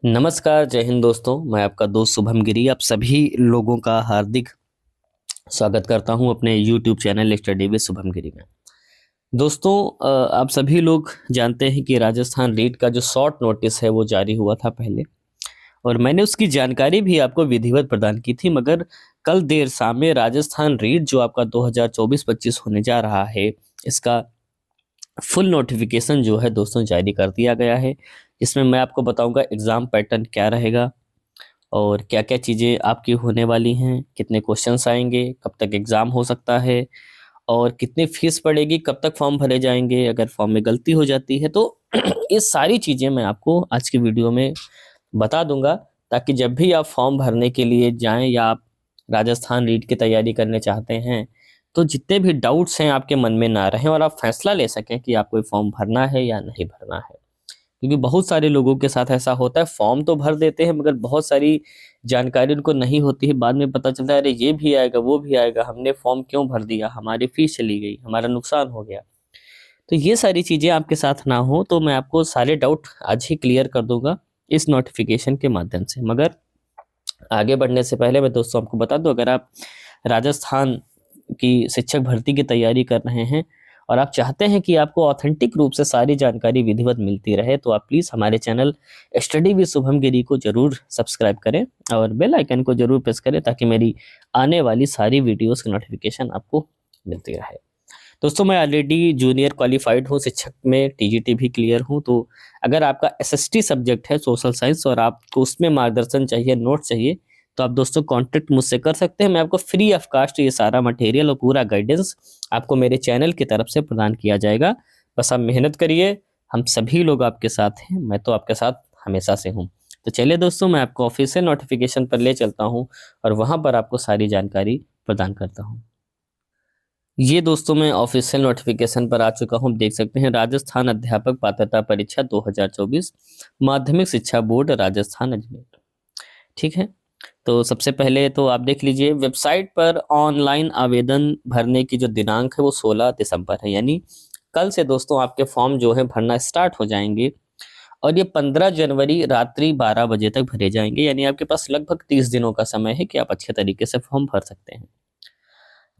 नमस्कार, जय हिंद दोस्तों। मैं आपका दोस्त शुभम गिरी आप सभी लोगों का हार्दिक स्वागत करता हूं अपने YouTube channel study with Shubham Giri में। दोस्तों, आप सभी लोग जानते हैं कि राजस्थान रीट का जो शॉर्ट नोटिस है वो जारी हुआ था पहले, और मैंने उसकी जानकारी भी आपको विधिवत प्रदान की थी। मगर कल देर शाम में राजस्थान रीट जो आपका 2024-25 होने जा रहा है, इसका फुल नोटिफिकेशन जो है दोस्तों जारी कर दिया गया है। इसमें मैं आपको बताऊंगा एग्ज़ाम पैटर्न क्या रहेगा और क्या-क्या चीज़ें आपकी होने वाली हैं, कितने क्वेश्चंस आएँगे, कब तक एग्ज़ाम हो सकता है और कितनी फ़ीस पड़ेगी, कब तक फॉर्म भरे जाएँगे, अगर फॉर्म में गलती हो जाती है तो ये सारी चीज़ें मैं आपको आज की वीडियो में बता दूँगा, ताकि जब भी आप फॉर्म भरने के लिए जाएँ या आप राजस्थान रीट की तैयारी करने चाहते हैं, तो जितने भी डाउट्स हैं आपके मन में ना रहें और आप फैसला ले सकें कि आपको ये फॉर्म भरना है या नहीं भरना है। क्योंकि बहुत सारे लोगों के साथ ऐसा होता है, फॉर्म तो भर देते हैं मगर बहुत सारी जानकारी उनको नहीं होती है। बाद में पता चलता है अरे ये भी आएगा, वो भी आएगा, हमने फॉर्म क्यों भर दिया, हमारी फीस चली गई, हमारा नुकसान हो गया। तो ये सारी चीज़ें आपके साथ ना हो, तो मैं आपको सारे डाउट आज ही क्लियर कर दूंगा इस नोटिफिकेशन के माध्यम से। मगर आगे बढ़ने से पहले मैं दोस्तों आपको बता दूं, अगर आप राजस्थान की शिक्षक भर्ती की तैयारी कर रहे हैं और आप चाहते हैं कि आपको ऑथेंटिक रूप से सारी जानकारी विधिवत मिलती रहे, तो आप प्लीज़ हमारे चैनल स्टडी विद शुभम गिरी को जरूर सब्सक्राइब करें और बेल आइकन को जरूर प्रेस करें, ताकि मेरी आने वाली सारी वीडियोस की नोटिफिकेशन आपको मिलती रहे। दोस्तों, मैं ऑलरेडी जूनियर क्वालिफाइड हूँ, शिक्षक में टीजीटी भी क्लियर हूँ। तो अगर आपका एसएसटी सब्जेक्ट है सोशल साइंस और आपको उसमें मार्गदर्शन चाहिए, नोट चाहिए, तो आप दोस्तों कांटेक्ट मुझसे कर सकते हैं। मैं आपको फ्री ऑफ कास्ट ये सारा मटेरियल और पूरा गाइडेंस आपको मेरे चैनल की तरफ से प्रदान किया जाएगा। बस आप मेहनत करिए, हम सभी लोग आपके साथ हैं, मैं तो आपके साथ हमेशा से हूँ। तो चलिए दोस्तों, मैं आपको ऑफिशियल नोटिफिकेशन पर ले चलता हूँ और वहाँ पर आपको सारी जानकारी प्रदान करता हूँ। ये दोस्तों मैं ऑफिशियल नोटिफिकेशन पर आ चुका हूँ। देख सकते हैं राजस्थान अध्यापक पात्रता परीक्षा 2024 माध्यमिक शिक्षा बोर्ड राजस्थान अजमेर। ठीक है, तो सबसे पहले तो आप देख लीजिए वेबसाइट पर ऑनलाइन आवेदन भरने की जो दिनांक है वो 16 दिसंबर है, यानी कल से दोस्तों आपके फॉर्म जो है भरना स्टार्ट हो जाएंगे और ये 15 जनवरी रात्रि 12 बजे तक भरे जाएंगे। यानी आपके पास लगभग 30 दिनों का समय है कि आप अच्छे तरीके से फॉर्म भर सकते हैं।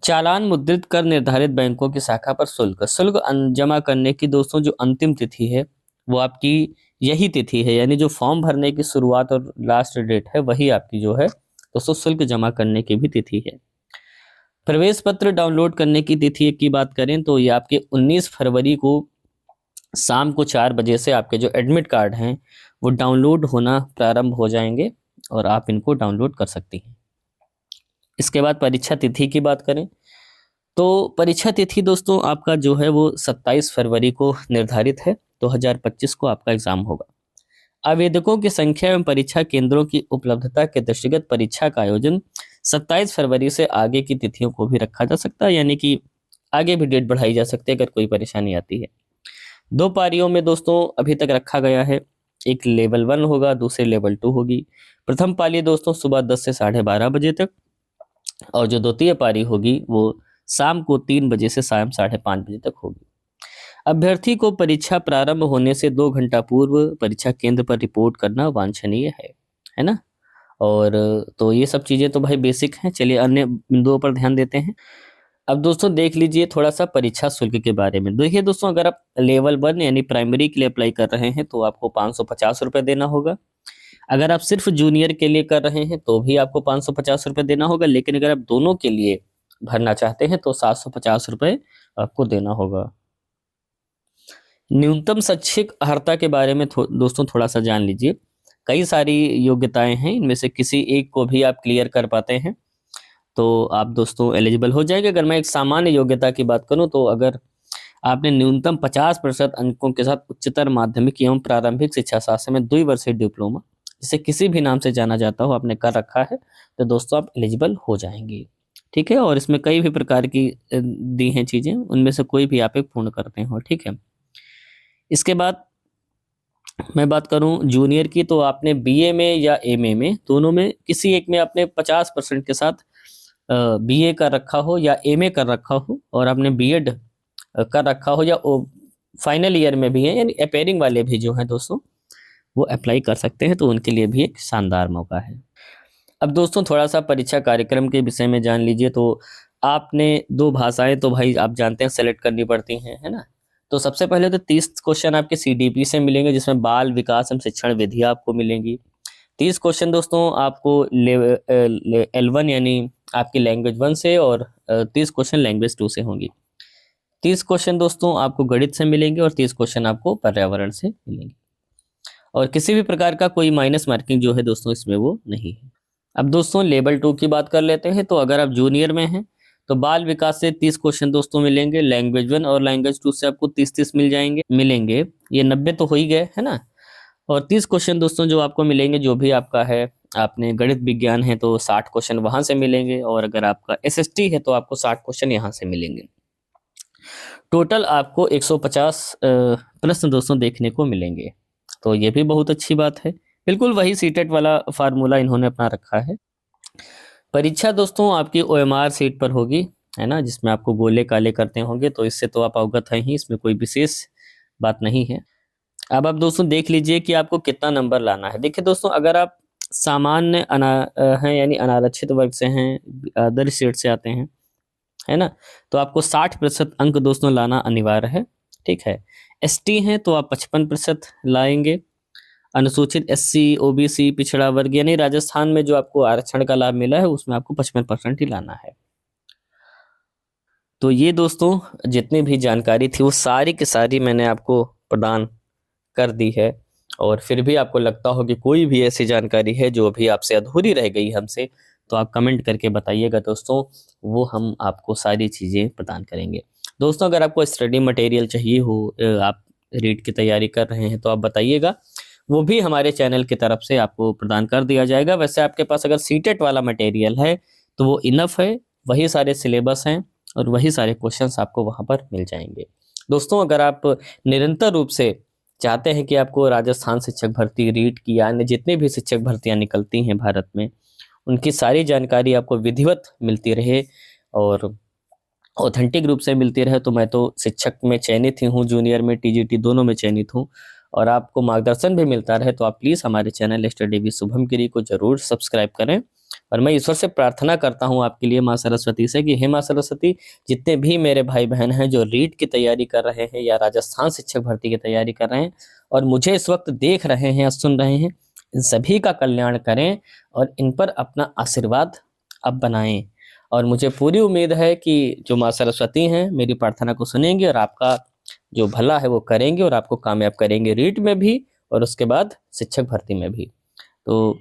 चालान मुद्रित कर निर्धारित बैंकों की शाखा पर शुल्क शुल्क जमा करने की दोस्तों जो अंतिम तिथि है वो आपकी यही तिथि है, यानी जो फॉर्म भरने की शुरुआत और लास्ट डेट है वही आपकी जो है दोस्तों शुल्क जमा करने की भी तिथि है। प्रवेश पत्र डाउनलोड करने की तिथि की बात करें तो ये आपके 19 फरवरी को शाम को 4 बजे से आपके जो एडमिट कार्ड हैं वो डाउनलोड होना प्रारंभ हो जाएंगे और आप इनको डाउनलोड कर सकती हैं। इसके बाद परीक्षा तिथि की बात करें तो परीक्षा तिथि दोस्तों आपका जो है वो 27 फरवरी को निर्धारित है। 2025 को आपका एग्जाम होगा। आवेदकों की संख्या एवं परीक्षा केंद्रों की उपलब्धता के दृष्टिगत परीक्षा का आयोजन 27 फरवरी से आगे की तिथियों को भी रखा जा सकता है, यानी कि आगे भी डेट बढ़ाई जा सकती है अगर कोई परेशानी आती है। 2 पारियों में दोस्तों अभी तक रखा गया है, एक लेवल 1 होगा, दूसरी लेवल 2 होगी। प्रथम पाली दोस्तों सुबह 10 से 12:30 बजे तक और जो द्वितीय पारी होगी वो शाम को 3 बजे से शाम 5:30 बजे तक होगी। अभ्यर्थी को परीक्षा प्रारंभ होने से 2 घंटा पूर्व परीक्षा केंद्र पर रिपोर्ट करना वांछनीय है ना। और तो ये सब चीज़ें तो भाई बेसिक हैं। चलिए अन्य बिंदुओं पर ध्यान देते हैं। अब दोस्तों देख लीजिए थोड़ा सा परीक्षा शुल्क के बारे में। देखिए दोस्तों, अगर आप लेवल 1 यानी प्राइमरी के लिए अप्लाई कर रहे हैं तो आपको 550 रुपये देना होगा। अगर आप सिर्फ जूनियर के लिए कर रहे हैं तो भी आपको 550 रुपये देना होगा, लेकिन अगर आप दोनों के लिए भरना चाहते हैं तो 750 रुपये आपको देना होगा। न्यूनतम शैक्षिक अर्हता के बारे में दोस्तों थोड़ा सा जान लीजिए। कई सारी योग्यताएं हैं, इनमें से किसी एक को भी आप क्लियर कर पाते हैं तो आप दोस्तों एलिजिबल हो जाएंगे। अगर मैं एक सामान्य योग्यता की बात करूं तो अगर आपने न्यूनतम 50% अंकों के साथ उच्चतर माध्यमिक एवं प्रारंभिक शिक्षा शास्त्र में द्विवर्षीय डिप्लोमा, जिसे किसी भी नाम से जाना जाता हो, आपने कर रखा है तो दोस्तों आप एलिजिबल हो जाएंगे। ठीक है, और इसमें कई भी प्रकार की दी हैं चीज़ें, उनमें से कोई भी आप एक पूर्ण करते हो। ठीक है, इसके बाद मैं बात करूं जूनियर की तो आपने बीए में या एमए में दोनों में किसी एक में आपने 50% के साथ बीए कर रखा हो या एमए कर रखा हो और आपने बीएड कर रखा हो या फाइनल ईयर में भी है, यानी अपेयरिंग वाले भी जो हैं दोस्तों वो अप्लाई कर सकते हैं, तो उनके लिए भी एक शानदार मौका है। अब दोस्तों थोड़ा सा परीक्षा कार्यक्रम के विषय में जान लीजिए। तो आपने 2 भाषाएं तो भाई आप जानते हैं सेलेक्ट करनी पड़ती हैं, है ना? तो सबसे पहले तो 30 क्वेश्चन आपके सीडीपी से मिलेंगे, जिसमें बाल विकास एवं शिक्षण विधि आपको मिलेंगी। 30 क्वेश्चन दोस्तों आपको L1 यानी आपकी लैंग्वेज 1 से, और 30 क्वेश्चन लैंग्वेज 2 से होंगी। 30 क्वेश्चन दोस्तों आपको गणित से मिलेंगे और 30 क्वेश्चन आपको पर्यावरण से मिलेंगे। और किसी भी प्रकार का कोई माइनस मार्किंग जो है दोस्तों इसमें वो नहीं है। अब दोस्तों लेवल 2 की बात कर लेते हैं। तो अगर आप जूनियर में हैं तो बाल विकास से 30 क्वेश्चन दोस्तों मिलेंगे, लैंग्वेज 1 और लैंग्वेज 2 से आपको 30-30 मिलेंगे। ये 90 तो हो ही गए, है ना? और 30 क्वेश्चन दोस्तों जो आपको मिलेंगे, जो भी आपका है, आपने गणित विज्ञान है तो 60 क्वेश्चन वहां से मिलेंगे, और अगर आपका एसएसटी है तो आपको 60 क्वेश्चन यहाँ से मिलेंगे। टोटल आपको 150 प्रश्न दोस्तों देखने को मिलेंगे। तो ये भी बहुत अच्छी बात है। बिल्कुल वही सीटेट वाला फार्मूला इन्होंने अपना रखा है। परीक्षा दोस्तों आपकी ओएमआर सीट पर होगी, है ना, जिसमें आपको गोले काले करते होंगे। तो इससे तो आप अवगत हैं ही, इसमें कोई विशेष बात नहीं है। अब आप दोस्तों देख लीजिए कि आपको कितना नंबर लाना है। देखिए दोस्तों, अगर आप सामान्य हैं यानी अनारक्षित वर्ग से हैं, अदर स्टेट से आते हैं, है ना, तो आपको 60% अंक दोस्तों लाना अनिवार्य है। ठीक है। एसटी हैं तो आप 55% लाएंगे। अनुसूचित एससी, ओबीसी, पिछड़ा वर्ग यानी राजस्थान में जो आपको आरक्षण का लाभ मिला है उसमें आपको 55% ही लाना है। तो ये दोस्तों जितनी भी जानकारी थी वो सारी की सारी मैंने आपको प्रदान कर दी है। और फिर भी आपको लगता हो कि कोई भी ऐसी जानकारी है जो अभी आपसे अधूरी रह गई हमसे, तो आप कमेंट करके बताइएगा दोस्तों, वो हम आपको सारी चीज़ें प्रदान करेंगे। दोस्तों अगर आपको स्टडी मटेरियल चाहिए हो, आप रीट की तैयारी कर रहे हैं तो आप बताइएगा, वो भी हमारे चैनल की तरफ से आपको प्रदान कर दिया जाएगा। वैसे आपके पास अगर सीटेट वाला मटेरियल है तो वो इनफ है, वही सारे सिलेबस हैं और वही सारे क्वेश्चंस आपको वहाँ पर मिल जाएंगे। दोस्तों अगर आप निरंतर रूप से चाहते हैं कि आपको राजस्थान शिक्षक भर्ती, रीट की, अन्य जितनी भी शिक्षक भर्तियां निकलती हैं भारत में, उनकी सारी जानकारी आपको विधिवत मिलती रहे और ऑथेंटिक रूप से मिलती रहे, तो मैं तो शिक्षक में चयनित ही हूँ, जूनियर में, टीजीटी दोनों में चयनित हूँ, और आपको मार्गदर्शन भी मिलता रहे, तो आप प्लीज़ हमारे चैनल स्टडी विद शुभम गिरी को जरूर सब्सक्राइब करें। और मैं ईश्वर से प्रार्थना करता हूँ आपके लिए, माँ सरस्वती से, कि हे माँ सरस्वती, जितने भी मेरे भाई बहन हैं जो रीट की तैयारी कर रहे हैं या राजस्थान शिक्षक भर्ती की तैयारी कर रहे हैं और मुझे इस वक्त देख रहे हैं या सुन रहे हैं, इन सभी का कल्याण करें और इन पर अपना आशीर्वाद अब बनाएं। और मुझे पूरी उम्मीद है कि जो माँ सरस्वती हैं मेरी प्रार्थना को सुनेंगे और आपका जो भला है वो करेंगे और आपको कामयाब करेंगे, रीट में भी और उसके बाद शिक्षक भर्ती में भी। तो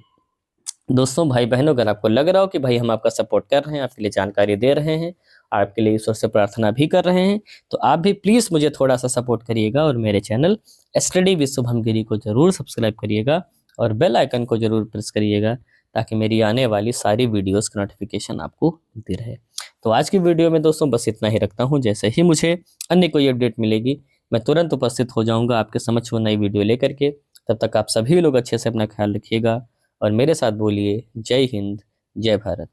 दोस्तों भाई बहनों, अगर आपको लग रहा हो कि भाई हम आपका सपोर्ट कर रहे हैं, आपके लिए जानकारी दे रहे हैं, आपके लिए ईश्वर से प्रार्थना भी कर रहे हैं, तो आप भी प्लीज़ मुझे थोड़ा सा सपोर्ट करिएगा और मेरे चैनल स्टडी विद शुभम गिरी को जरूर सब्सक्राइब करिएगा और बेल आइकन को जरूर प्रेस करिएगा, ताकि मेरी आने वाली सारी वीडियोस का नोटिफिकेशन आपको मिलती रहे। तो आज की वीडियो में दोस्तों बस इतना ही रखता हूँ। जैसे ही मुझे अन्य कोई अपडेट मिलेगी मैं तुरंत उपस्थित हो जाऊँगा आपके समक्ष वो नई वीडियो लेकर के। तब तक आप सभी लोग अच्छे से अपना ख्याल रखिएगा और मेरे साथ बोलिए जय हिंद, जय भारत।